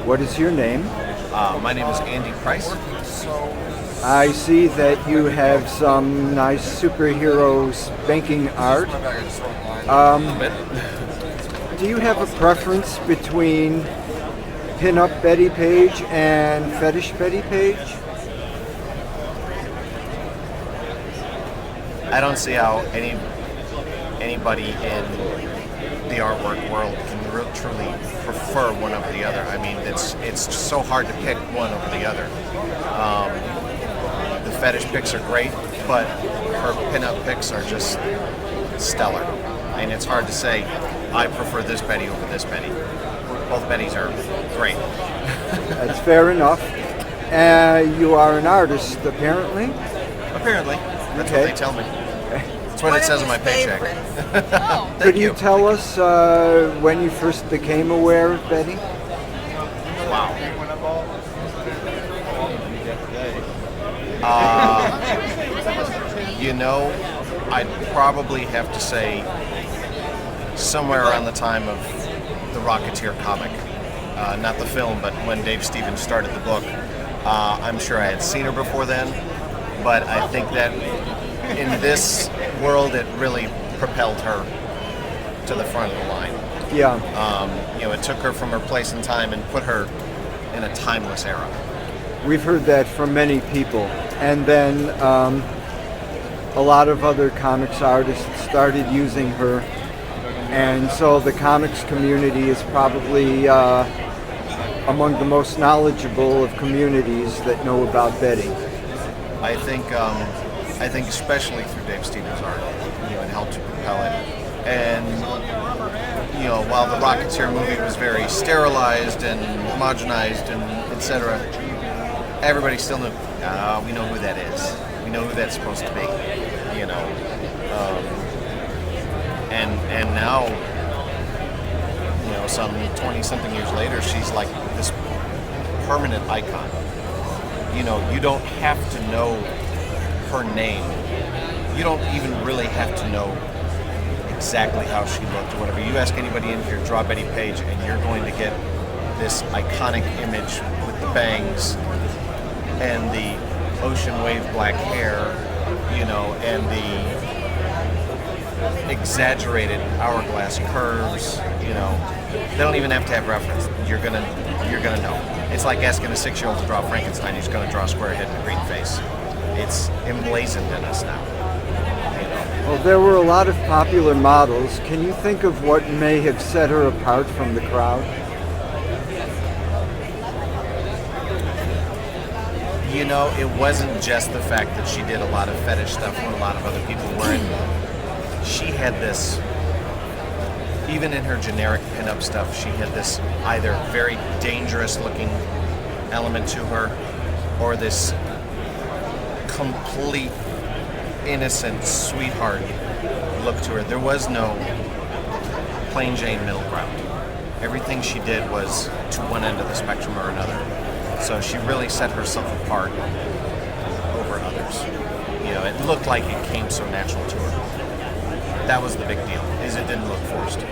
What is your name? My name is Andy Price. I see that you have some nice superhero spanking art. A bit. Do you have a preference between pin-up Bettie Page and fetish Bettie Page? I don't see how anybody in the artwork world can truly prefer one over the other. I mean, it's so hard to pick one over the other. The fetish pics are great, but her pin-up pics are just stellar. And it's hard to say, I prefer this Bettie over this Bettie. Both Betties are great. That's fair enough. You are an artist, apparently? Apparently. That's Okay. what they tell me. That's what it says on my paycheck. Could you tell us when you first became aware of Bettie? Wow. I'd probably have to say somewhere around the time of the Rocketeer comic. Not the film, but when Dave Stevens started the book. I'm sure I had seen her before then, but I think that in this world it really propelled her to the front of the line. Yeah. It took her from her place in time and put her in a timeless era. We've heard that from many people. And then a lot of other comics artists started using her. And so the comics community is probably among the most knowledgeable of communities that know about Bettie. I think especially through Dave Stevens' art, it helped to propel it. And while the Rocketeer movie was very sterilized and homogenized and etc., everybody still knew. We know who that is. We know who that's supposed to be. And now, some 20-something years later, she's like this permanent icon. You don't have to know her name. You don't even really have to know exactly how she looked or whatever. You ask anybody in here, draw Bettie Page, and you're going to get this iconic image with the bangs and the ocean wave black hair, and the exaggerated hourglass curves. They don't even have to have reference. You're gonna know. It's like asking a 6-year-old to draw Frankenstein. He's gonna draw a square head and a green face. It's emblazoned in us now. Well, there were a lot of popular models. Can you think of what may have set her apart from the crowd? It wasn't just the fact that she did a lot of fetish stuff when a lot of other people weren't. She had this, even in her generic pinup stuff, she had this either very dangerous looking element to her or this complete innocent sweetheart look to her. There was no plain Jane middle ground. Everything she did was to one end of the spectrum or another. So she really set herself apart over others. It looked like it came so natural to her. That was the big deal, is it didn't look forced.